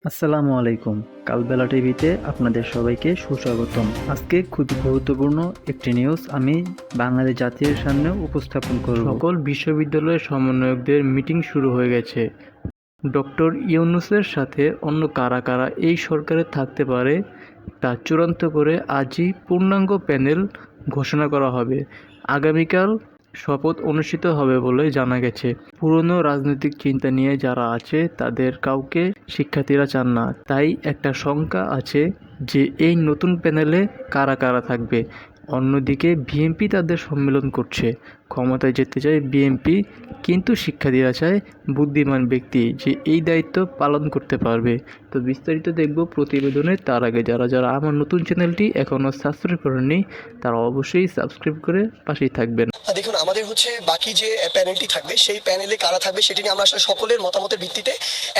আসসালামু আলাইকুম। কালবেলা টিভিতে আপনাদের সবাইকে সুস্বাগতম। আজকে খুব গুরুত্বপূর্ণ একটি নিউজ আমি বাঙালি জাতির সামনে উপস্থাপন করব। সকল বিশ্ববিদ্যালয়ের সমন্বয়কদের মিটিং শুরু হয়ে গেছে। ডক্টর ইউনূসের সাথে অন্য কারা কারা এই সরকারে থাকতে পারে তা চূড়ান্ত করে আজই পূর্ণাঙ্গ প্যানেল ঘোষণা করা হবে। আগামীকাল শপথ অনুষ্ঠিত হবে বলে জানা গেছে। পুরনো রাজনৈতিক চিন্তা নিয়ে যারা আছে তাদের কাউকে শিক্ষার্থীরা চান না। তাই একটা শঙ্কা আছে যে এই নতুন প্যানেলে কারা কারা থাকবে। অন্যদিকে বিএনপি তাদের সম্মেলন করছে, ক্ষমতায় যেতে চায় বিএনপি, কিন্তু শিক্ষার্থীরা চায় বুদ্ধিমান ব্যক্তি যে এই দায়িত্ব পালন করতে পারবে। তো বিস্তারিত দেখব প্রতিবেদনে। তার আগে যারা যারা আমার নতুন চ্যানেলটি এখনও সাবস্ক্রাইব করেননি তারা অবশ্যই সাবস্ক্রাইব করে পাশেই থাকবেন। দেখুন, আমাদের বাকি যে প্যানেলটি থাকবে সেই প্যানেলে কারা থাকবে সেটি নিয়ে আমরা আসলে সকলের মতামতের ভিত্তিতে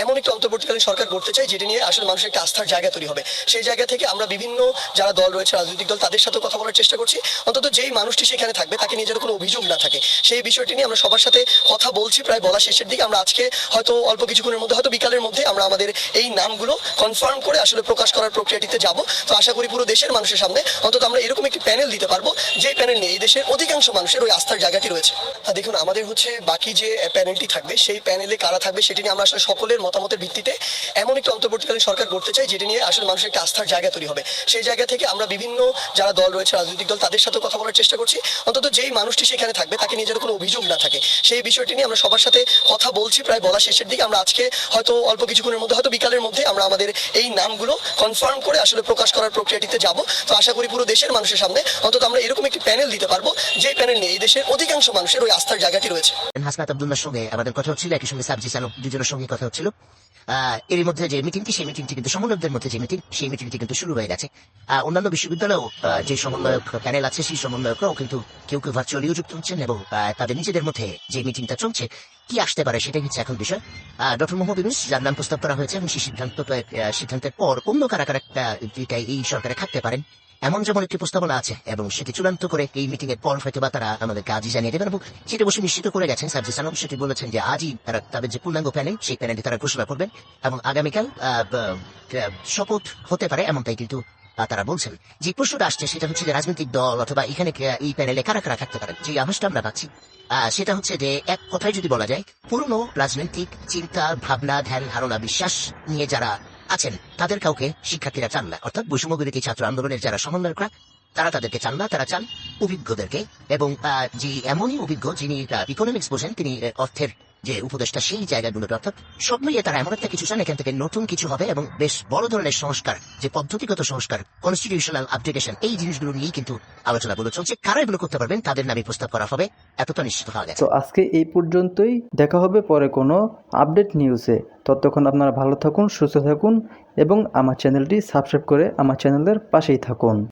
এমন একটি অন্তর্বর্তীকালীন সরকার করতে চাই যেটি নিয়ে আসলে মানুষের একটা আস্থার জায়গা তৈরি হবে। সেই জায়গা থেকে আমরা বিভিন্ন যারা দল রয়েছে, রাজনৈতিক দল, তাদের সাথে কথা বলার চেষ্টা করছি। অন্তত যেই মানুষটি সেখানে থাকবে তাকে নিয়ে যেন কোনো অভিযোগ না থাকে সেই বিষয়টি নিয়ে আমরা সবার সাথে কথা বলছি। প্রায় বলা শেষের দিকে। আমরা আজকে হয়তো অল্প কিছুক্ষণের মধ্যে, হয়তো বিকালের মধ্যে আমরা আমাদের এই নামগুলো কনফার্ম করে আসলে প্রকাশ করার প্রক্রিয়াটিতে যাব। তো আশা করি পুরো দেশের মানুষের সামনে অন্তত আমরা এরকম একটি প্যানেল দিতে পারবো যে প্যানেল নিয়ে এই দেশের অধিকাংশ মানুষের ওই আস্থার জায়গাটি রয়েছে। দেখুন, আমাদের বাকি যে প্যানেলটি থাকবে সেই প্যানেলে কারা থাকবে সেটি নিয়ে আমরা আসলে সকলের মতামতের ভিত্তিতে এমন একটি অন্তর্বর্তীকালীন সরকার করতে চাই যেটি নিয়ে আসলে মানুষের একটা আস্থার জায়গা তৈরি হবে। সেই জায়গা থেকে আমরা বিভিন্ন যারা দল রয়েছে, রাজনৈতিক দল, তাদের সাথে কথা বলার চেষ্টা করছি। অন্তত যেই মানুষটি সেখানে থাকবে তাকে নিয়ে যেন কোনো অভিযোগ না থাকে সেই বিষয়টি নিয়ে আমরা সবার সাথে কথা বলছি। প্রায় বলা শেষের দিকে। আমরা আজকে হয়তো অল্প কিছুক্ষণের মধ্যে, হয়তো বিকালের মধ্যে আমরা আমাদের এই নামগুলো কনফার্ম করে আসলে প্রকাশ করার প্রক্রিয়াটিতে যাব। তো আশা করি পুরো দেশের মানুষের সামনে অন্তত আমরা এরকম একটি প্যানেল দিতে পারবো যে প্যানেল নিয়ে এই দেশের অধিকাংশ মানুষের ওই আস্থার জায়গাটি রয়েছে। হাসনাত আব্দুল্লাহর সঙ্গে আমাদের কথা হচ্ছিল, একই সঙ্গে সাবজি চালক দুজনের সঙ্গে কথা হচ্ছিল। এর মধ্যে যে মিটিংটি, সেই মিটিংটি কিন্তু সমন্বয়কদের মধ্যে যে মিটিং, সেই মিটিংটি কিন্তু শুরু হয়ে গেছে। অন্যান্য বিশ্ববিদ্যালয়েও যে সমন্বয়ক প্যানেল আছে সেই সমন্বয়করাও কিন্তু কেউ কেউ ভার্চুয়ালিও যুক্ত হচ্ছেন এবং তাদের নিজেদের মধ্যে যে মিটিংটা চলছে কি আসতে পারে সেটাই হচ্ছে এখন বিষয়। ডক্টর মোহাম্মদ ইউনূস যার নাম প্রস্তাব করা হয়েছে এবং সেই সিদ্ধান্তের পর অন্য কারা কারা এই সরকারে থাকতে পারেন এমন যেমন একটি প্রস্তাবনা আছে এবং সেটি চূড়ান্ত করে এই মিটিং এর পর হয়তো বা তারা আমাদেরকে আজই জানিয়ে দেবেন এবং সেটা বসে নিশ্চিত করে গেছেন। সার্জি সানম সেটি বলেছেন যে আজই তারা তাদের যে পূর্ণাঙ্গ প্যানেল সেই প্যানেলটি তারা ঘোষণা করবেন এবং আগামীকাল শপথ হতে পারে এমনটাই কিন্তু তারা বলছেন। যে প্রশ্নটা আসছে সেটা হচ্ছে যে রাজনৈতিক দল অথবা এখানে এই প্যানেলে কারা কারা থাকতে পারেন, যে আভাসটা আমরা পাচ্ছি সেটা হচ্ছে যে এক কথায় যদি বলা যায় পুরনো রাজনৈতিক চিন্তা ভাবনা, ধ্যান ধারণা, বিশ্বাস নিয়ে যারা আছেন তাদের কাউকে শিক্ষার্থীরা চান না। অর্থাৎ বৈষম্য বিরোধী ছাত্র আন্দোলনের যারা সমন্বয়করা তারা তাদেরকে চান না, তারা চান অভিজ্ঞদেরকে। এবং যে এমনই অভিজ্ঞ যিনি ইকোনমিক্স বোঝেন, তিনি অর্থের যে উপদেষ্টা সেই জায়গাগুলোতে, অর্থাৎ সব মিলিয়ে তারা এমন একটা কিছু চান এখান থেকে নতুন কিছু হবে এবং বেশ বড় ধরনের সংস্কার, যে পদ্ধতিগত সংস্কার, কনস্টিটিউশনাল আপডেটেশন, এই জিনিসগুলো নিয়েই কিন্তু আলোচনাগুলো চলছে। কারা এগুলো করতে পারবেন তাদের নামে প্রস্তাব করা হবে, এতটা নিশ্চিত হওয়া গেছে। তো আজকে এই পর্যন্তই। দেখা হবে পরে কোনো আপডেট নিউজে। ততক্ষণ আপনারা ভালো থাকুন, সুস্থ থাকুন এবং আমার চ্যানেলটি সাবস্ক্রাইব করে আমার চ্যানেলের পাশেই থাকুন।